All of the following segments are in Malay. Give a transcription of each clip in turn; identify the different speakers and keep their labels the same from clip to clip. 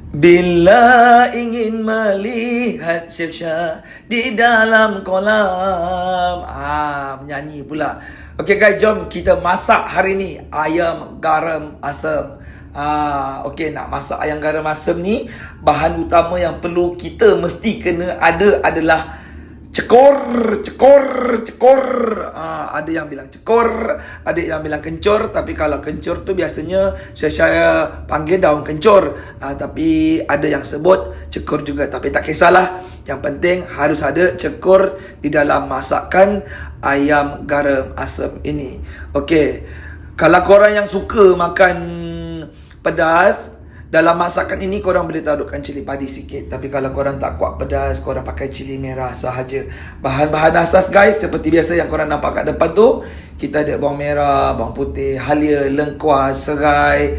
Speaker 1: Bila ingin melihat Chef Syah di dalam kolam. Menyanyi pula. Okay guys, jom kita masak hari ni ayam garam asam. Okay, nak masak ayam garam asam ni, bahan utama yang perlu kita mesti kena ada adalah cekor. Ada yang bilang cekor, ada yang bilang kencur. Tapi kalau kencur tu biasanya saya panggil daun kencur. Tapi ada yang sebut cekor juga. Tapi tak kisahlah, yang penting harus ada cekor di dalam masakan ayam garam asam ini. Okey, kalau korang yang suka makan pedas, dalam masakan ini korang boleh taruhkan cili padi sikit. Tapi kalau korang tak kuat pedas, korang pakai cili merah sahaja. Bahan-bahan asas guys, seperti biasa yang korang nampak kat depan tu, kita ada bawang merah, bawang putih, halia, lengkuas, serai.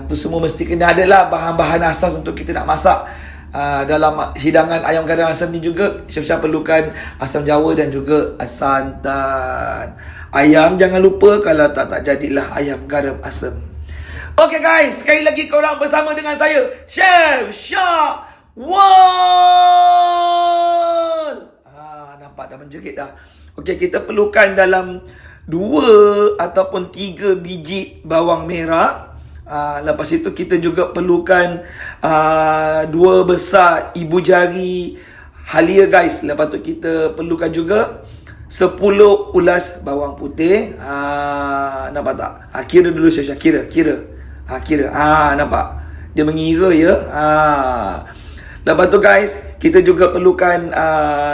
Speaker 1: Tu semua mesti kena ada lah, bahan-bahan asas untuk kita nak masak. Dalam hidangan ayam garam asam ni juga, Chef Syah perlukan asam jawa dan juga santan. Ayam jangan lupa, kalau tak jadilah ayam garam asam. Okay guys, sekali lagi korang bersama dengan saya, Chef Syah World. Nampak dah menjerit dah. Okay, kita perlukan dalam 2 ataupun 3 biji bawang merah. Lepas itu kita juga perlukan 2 besar ibu jari halia guys. Lepas tu kita perlukan juga 10 ulas bawang putih. Nampak tak? Kira dulu Chef Syah, kira. Nampak? Dia mengira ya. Lepas tu guys, kita juga perlukan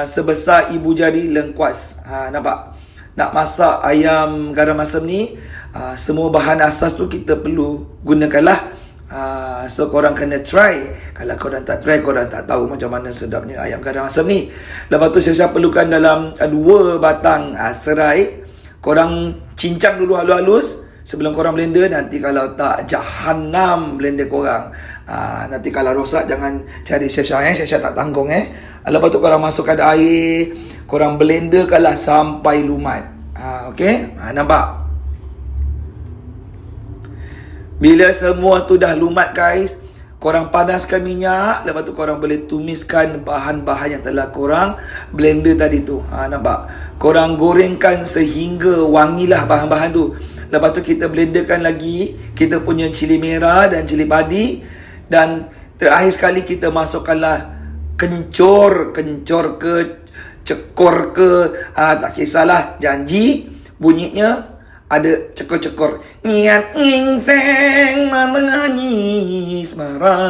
Speaker 1: sebesar ibu jari lengkuas. Nampak? Nak masak ayam garam asam ni, semua bahan asas tu kita perlu gunakanlah. So korang kena try. Kalau korang tak try, korang tak tahu macam mana sedapnya ayam garam asam ni. Lepas tu saya perlukan dalam 2 batang serai. Korang cincang dulu halus-halus sebelum korang blender. Nanti kalau tak, jahanam blender korang. Nanti kalau rosak, jangan cari Chef Syah. Chef Syah tak tanggung. Lepas tu korang masukkan air, korang blenderkanlah sampai lumat. Okay, nampak? Bila semua tu dah lumat guys, korang panaskan minyak. Lepas tu korang boleh tumiskan bahan-bahan yang telah korang blender tadi tu. Nampak? Korang gorengkan sehingga wangilah bahan-bahan tu. Lepas tu kita blenderkan lagi kita punya cili merah dan cili padi. Dan terakhir sekali kita masukkanlah kencur ke cekor ke, tak kisahlah, janji bunyinya ada cekor-cekor. Niat ngingseng menangis marah.